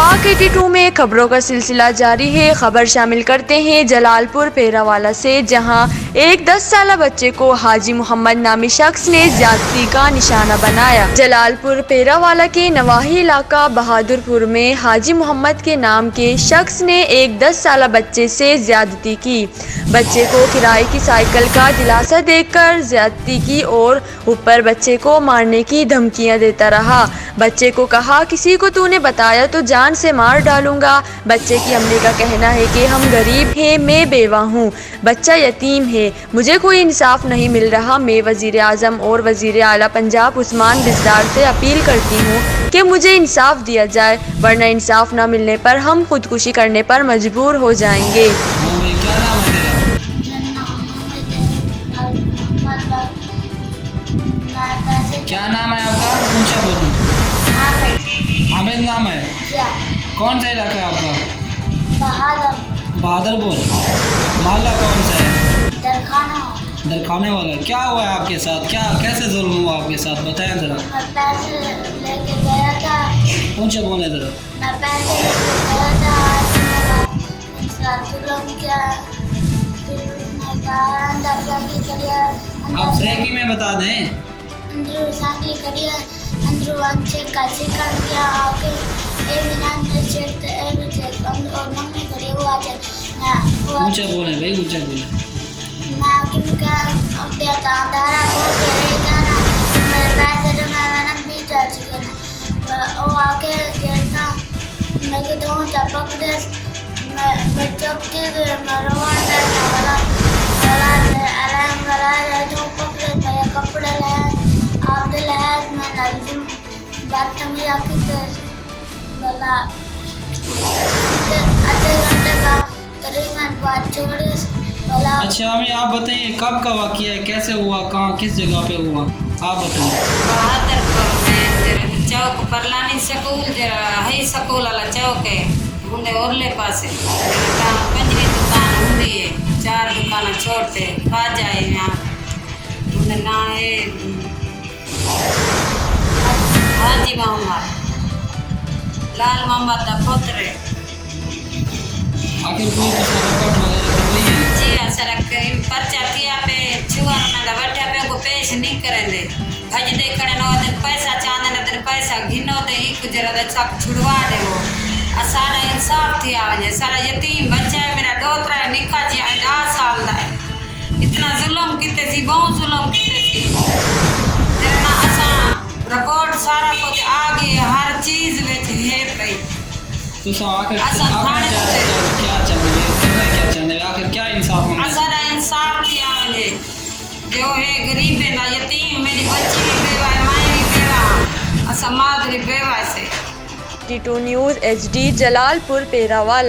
KT2 में खबरों का सिलसिला जारी है। खबर शामिल करते हैं जलालपुर पेरावाला से, जहां एक 10 साल बच्चे को हाजी मोहम्मद नामी शख्स ने ज्यादती का निशाना बनाया। जलालपुर पेरावाला के नवाही इलाका बहादुरपुर में हाजी मोहम्मद के नाम के शख्स ने एक 10 साल बच्चे से ज्यादती की। बच्चे को किराए की साइकिल का दिलासा देकर ज्यादती की और ऊपर बच्चे को मारने की धमकियां देता रहा। बच्चे को कहा, किसी को तूने बताया तो जान से मार डालूंगा। बच्चे की अम्मी का कहना है कि हम गरीब हैं, मैं बेवा हूँ, बच्चा यतीम है, मुझे कोई इंसाफ नहीं मिल रहा। मैं वजीर आजम और वजीर आला पंजाब उस्मान बिजदार से अपील करती हूँ कि मुझे इंसाफ दिया जाए, वरना इंसाफ न मिलने पर हम खुदकुशी करने पर मजबूर हो जाएंगे। क्या नाम है आपका? ऊंचा बोलो। हामिद नाम है। कौन सा इलाका है आपका? बहादुरपुर। मोहल्ला कौन सा है? दरखाने वाला। क्या हुआ है आपके साथ? क्या कैसे जुल्म हुआ आपके साथ, बताएं जरा। पैसे लेके गया था। ऊंचा बोले जरा। मैं पैसे लेके गया था, जुल्म किया, फिर उसने कहा अंदर जाके करिया। आप सही में बता दें। अंदर जाके करिया, अंदर अंचे कैसे कर दिया आके एक मिनट चेक एक चेक और मम्मी करे हुआ चेक ना। ऊंचा बोले भाई, ऊंचा बोले। मैं किनका अपने तादारा को करेगा ना, मेरे पैसे जो मैंने भी चार्ज किया ना, वो आके कहता मैं कि तुम चपक दे, मैं चपके मरवान करने वाला अलार्म वाला जो पकड़े मेरे कपड़े ले आप दे ले मैं नजर बात में आके बोला आधे घंटे का करीबन बात छोड़ी। अच्छा हमें आप बताइए कब का वाक़या है, कैसे हुआ, कहाँ किस जगह पे हुआ, आप बताइए। बहादुरपुर में चौक परलानी स्कूल जरा है, स्कूल वाला चौक है उन्हें ओरले पास पंजरी दुकान होती है, 4 दुकान छोड़ते खा जाए यहाँ उन्हें ना है हाजी मोहम्मद लाल मोहम्मद का पुत्र। आखिर कोई रिपोर्ट वगैरह करवाई है? जी सड़क पर्चा किया पे छुआ ना बैठा पे को पेश नहीं करेंगे भज दे करे ना दिन पैसा चांदे ना दिन पैसा घिनो दे एक जरा दे सब छुड़वा दे वो सारा इंसाफ थी आवे सारा यतीम बच्चा है मेरा दोतरा निका जी 10 साल दा है। इतना जुल्म किते सी, बहुत जुल्म किते सी, तेरा असा रिकॉर्ड सारा कुछ आ गया, हर चीज विच है पई। तो सब आखिर क्या चाहते हैं, आखिर क्या इंसाफ होना है? सारा इंसाफ किया मुझे जो है गरीब है ना यतीम, मेरी बच्ची भी बेवा है, माँ भी बेवा, समाज भी बेवा से। KT2 news HD Jalalpur पेरावाला।